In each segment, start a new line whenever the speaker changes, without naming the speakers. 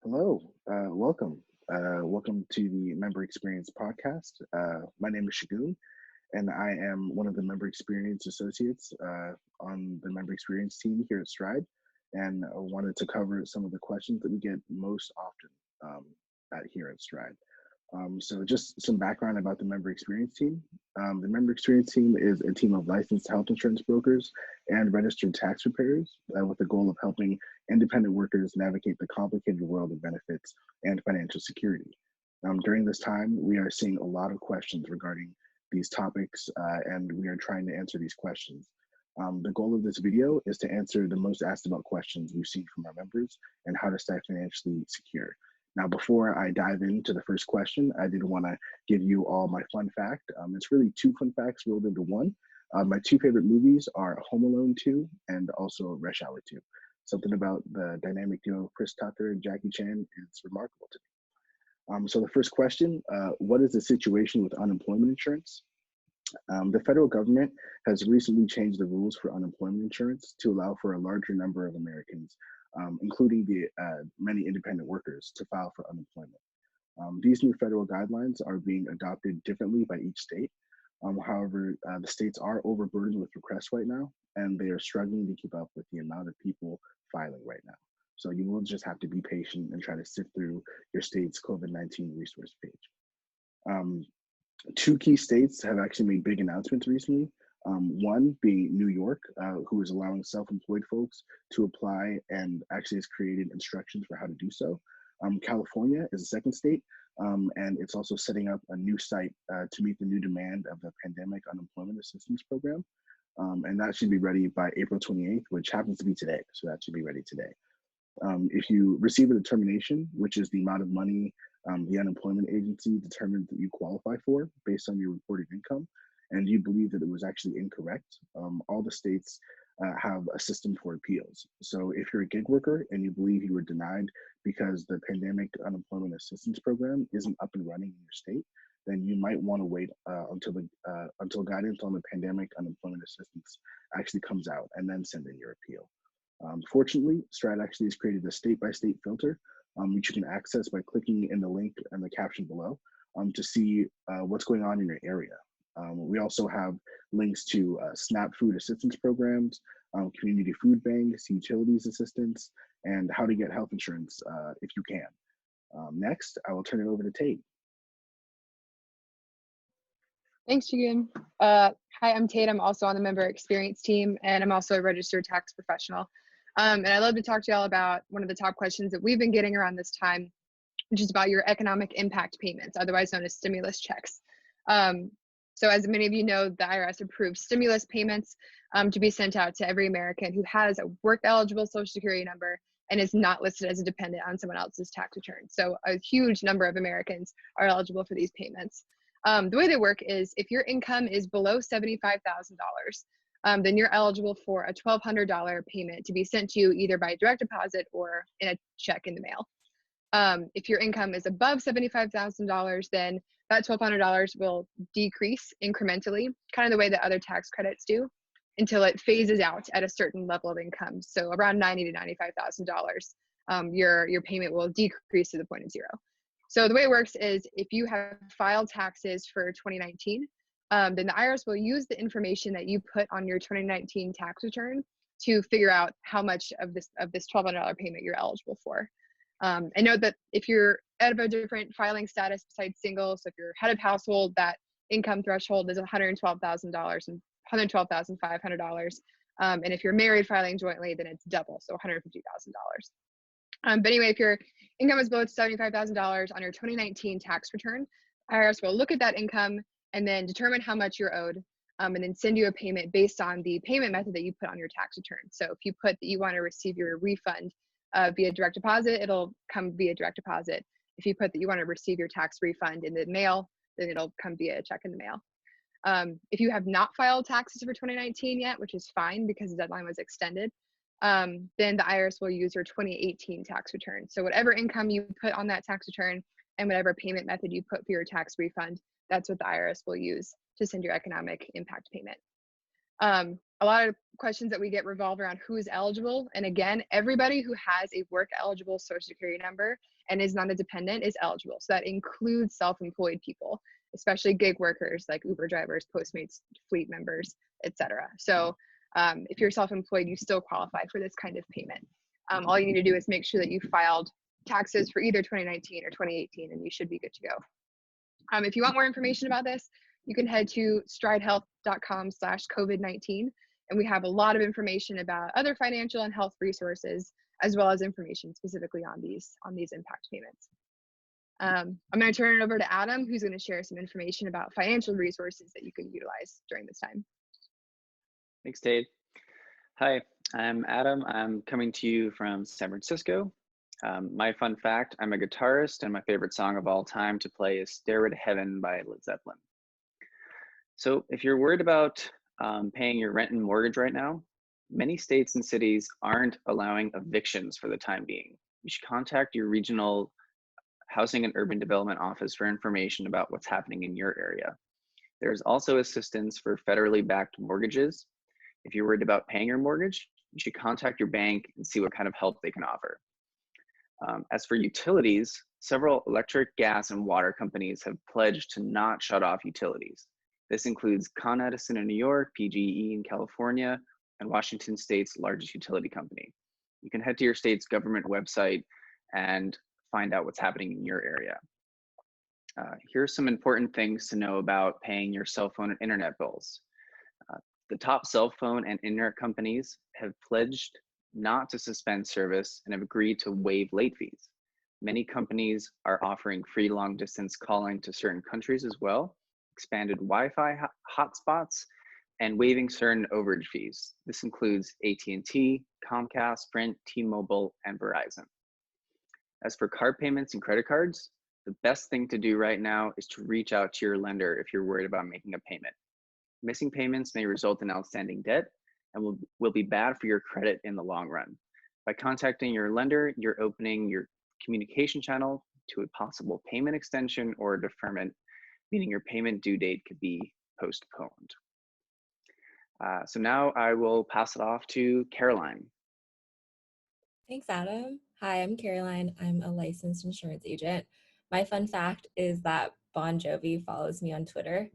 Hello, welcome. Welcome to the Member Experience podcast. My name is Segun, and I am one of the Member Experience Associates on the Member Experience team here at Stride. And I wanted to cover some of the questions that we get most often here at Stride. So just some background about the member experience team. The member experience team is a team of licensed health insurance brokers and registered tax preparers with the goal of helping independent workers navigate the complicated world of benefits and financial security. During this time, we are seeing a lot of questions regarding these topics, and we are trying to answer these questions. The goal of this video is to answer the most asked about questions we've seen from our members and how to stay financially secure. Now, before I dive into the first question, I did want to give you all my fun fact. It's really two fun facts rolled into one. My two favorite movies are Home Alone 2 and also Rush Hour 2. Something about the dynamic duo of Chris Tucker and Jackie Chan is remarkable to me. So the first question, what is the situation with unemployment insurance? The federal government has recently changed the rules for unemployment insurance to allow for a larger number of Americans, including the many independent workers, to file for unemployment. These new federal guidelines are being adopted differently by each state. However, the states are overburdened with requests right now, and they are struggling to keep up with the amount of people filing right now. So you will just have to be patient and try to sift through your state's COVID-19 resource page. Two key states have actually made big announcements recently. One being New York, who is allowing self-employed folks to apply and actually has created instructions for how to do so. California is a second state, and it's also setting up a new site to meet the new demand of the Pandemic Unemployment Assistance Program. And that should be ready by April 28th, which happens to be today. So that should be ready today. If you receive a determination, which is the amount of money the unemployment agency determined that you qualify for based on your reported income, and you believe that it was actually incorrect, all the states have a system for appeals. So if you're a gig worker and you believe you were denied because the Pandemic Unemployment Assistance Program isn't up and running in your state, then you might want to wait until guidance on the Pandemic Unemployment Assistance actually comes out and then send in your appeal. Fortunately, Stride actually has created a state-by-state filter, which you can access by clicking in the link and the caption below to see what's going on in your area. We also have links to SNAP food assistance programs, community food banks, utilities assistance, and how to get health insurance if you can. Next, I will turn it over to Tate.
Thanks, Segun. Hi, I'm Tate. I'm also on the member experience team, and I'm also a registered tax professional. And I'd love to talk to y'all about one of the top questions that we've been getting around this time, which is about your economic impact payments, otherwise known as stimulus checks. So as many of you know, the IRS approved stimulus payments to be sent out to every American who has a work-eligible Social Security number and is not listed as a dependent on someone else's tax return. So a huge number of Americans are eligible for these payments. The way they work is if your income is below $75,000, then you're eligible for a $1,200 payment to be sent to you either by direct deposit or in a check in the mail. If your income is above $75,000, then that $1,200 will decrease incrementally, kind of the way that other tax credits do, until it phases out at a certain level of income. So around $90,000 to $95,000, your payment will decrease to the point of zero. So the way it works is if you have filed taxes for 2019, then the IRS will use the information that you put on your 2019 tax return to figure out how much of this $1,200 payment you're eligible for. And note that if you're out of a different filing status besides single, so if you're head of household, that income threshold is $112,000 and $112,500. And if you're married filing jointly, then it's double, so $150,000. But anyway, if your income is below $75,000 on your 2019 tax return, IRS will look at that income and then determine how much you're owed, and then send you a payment based on the payment method that you put on your tax return. So if you put that you want to receive your refund via direct deposit, it'll come via direct deposit. If you put that you want to receive your tax refund in the mail, then it'll come via a check in the mail. If you have not filed taxes for 2019 yet, which is fine because the deadline was extended, then the IRS will use your 2018 tax return. So whatever income you put on that tax return and whatever payment method you put for your tax refund, that's what the IRS will use to send your economic impact payment. A lot of questions that we get revolve around who is eligible. And again, everybody who has a work eligible social security number and is not a dependent is eligible. So that includes self-employed people, especially gig workers like Uber drivers, Postmates, fleet members, etc. So if you're self-employed, you still qualify for this kind of payment. All you need to do is make sure that you filed taxes for either 2019 or 2018, and you should be good to go. If you want more information about this, you can head to stridehealth.com/COVID-19, and we have a lot of information about other financial and health resources, as well as information specifically on these impact payments. I'm going to turn it over to Adam, who's going to share some information about financial resources that you can utilize during this time.
Thanks, Tate. Hi, I'm Adam. I'm coming to you from San Francisco. My fun fact, I'm a guitarist, and my favorite song of all time to play is Stairway to Heaven by Led Zeppelin. So if you're worried about paying your rent and mortgage right now, many states and cities aren't allowing evictions for the time being. You should contact your regional housing and urban development office for information about what's happening in your area. There's also assistance for federally backed mortgages. If you're worried about paying your mortgage, you should contact your bank and see what kind of help they can offer. As for utilities, several electric, gas, and water companies have pledged to not shut off utilities. This includes Con Edison in New York, PGE in California, and Washington State's largest utility company. You can head to your state's government website and find out what's happening in your area. Here's some important things to know about paying your cell phone and internet bills. The top cell phone and internet companies have pledged not to suspend service and have agreed to waive late fees. Many companies are offering free long distance calling to certain countries as well, expanded Wi-Fi hotspots, and waiving certain overage fees. This includes AT&T, Comcast, Sprint, T-Mobile, and Verizon. As for card payments and credit cards, the best thing to do right now is to reach out to your lender if you're worried about making a payment. Missing payments may result in outstanding debt and will be bad for your credit in the long run. By contacting your lender, you're opening your communication channel to a possible payment extension or deferment, meaning your payment due date could be postponed. So now I will pass it off to Caroline.
Thanks, Adam. Hi, I'm Caroline. I'm a licensed insurance agent. My fun fact is that Bon Jovi follows me on Twitter.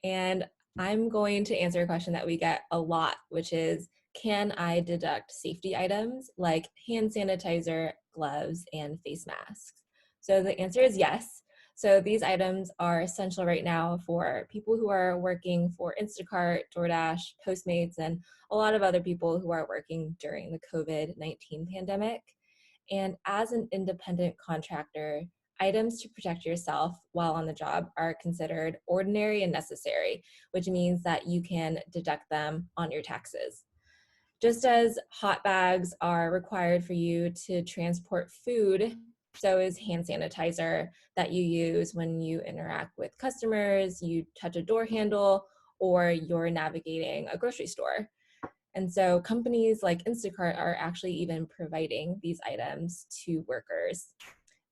And I'm going to answer a question that we get a lot, which is, can I deduct safety items like hand sanitizer, gloves, and face masks? So the answer is yes. So these items are essential right now for people who are working for Instacart, DoorDash, Postmates, and a lot of other people who are working during the COVID-19 pandemic. And as an independent contractor, items to protect yourself while on the job are considered ordinary and necessary, which means that you can deduct them on your taxes. Just as hot bags are required for you to transport food, so is hand sanitizer that you use when you interact with customers, you touch a door handle, or you're navigating a grocery store. And so companies like Instacart are actually even providing these items to workers.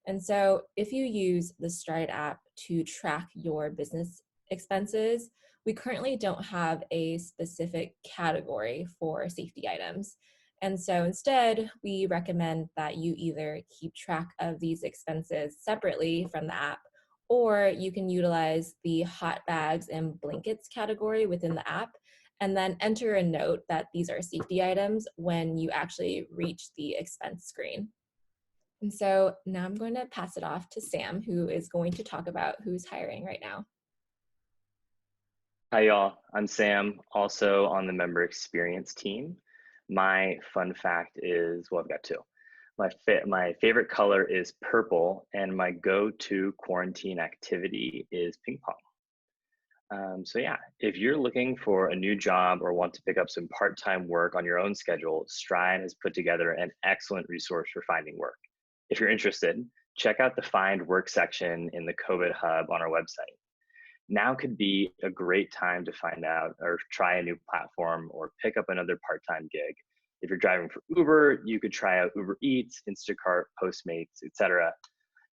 And so if you use the Stride app to track your business expenses, we currently don't have a specific category for safety items. And so instead, we recommend that you either keep track of these expenses separately from the app, or you can utilize the hot bags and blankets category within the app, and then enter a note that these are safety items when you actually reach the expense screen. And so now I'm going to pass it off to Sam, who is going to talk about who's hiring right now.
Hi, y'all. I'm Sam, also on the member experience team. My fun fact is, well, I've got two. My favorite color is purple, and my go-to quarantine activity is ping pong. So yeah, if you're looking for a new job or want to pick up some part-time work on your own schedule, Stride has put together an excellent resource for finding work. If you're interested, check out the Find Work section in the COVID Hub on our website. Now could be a great time to find out or try a new platform or pick up another part-time gig. If you're driving for Uber, you could try out Uber Eats, Instacart, Postmates, etc.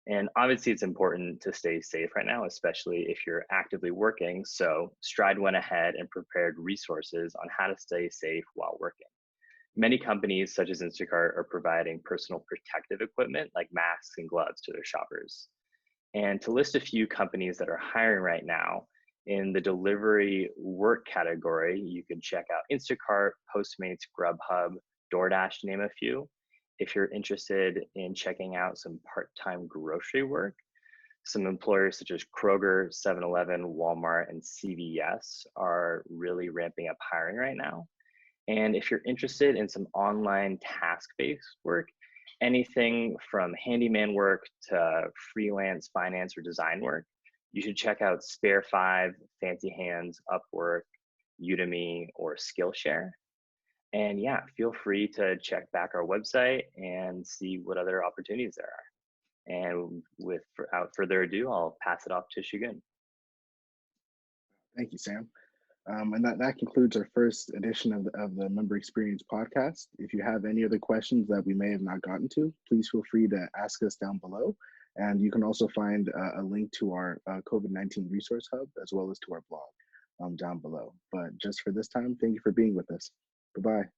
And obviously it's important to stay safe right now, especially if you're actively working. So Stride went ahead and prepared resources on how to stay safe while working. Many companies, such as Instacart, are providing personal protective equipment like masks and gloves to their shoppers. And to list a few companies that are hiring right now, in the delivery work category, you can check out Instacart, Postmates, Grubhub, DoorDash, to name a few. If you're interested in checking out some part-time grocery work, some employers such as Kroger, 7-Eleven, Walmart, and CVS are really ramping up hiring right now. And if you're interested in some online task-based work, anything from handyman work to freelance finance or design work, you should check out Spare5, Fancy Hands, Upwork, Udemy, or Skillshare. And yeah, feel free to check back our website and see what other opportunities there are. And without further ado, I'll pass it off to Segun.
Thank you, Sam. And that concludes our first edition of the Member Experience podcast. If you have any other questions that we may have not gotten to, please feel free to ask us down below. And you can also find a link to our COVID-19 resource hub, as well as to our blog down below. But just for this time, thank you for being with us. Bye-bye.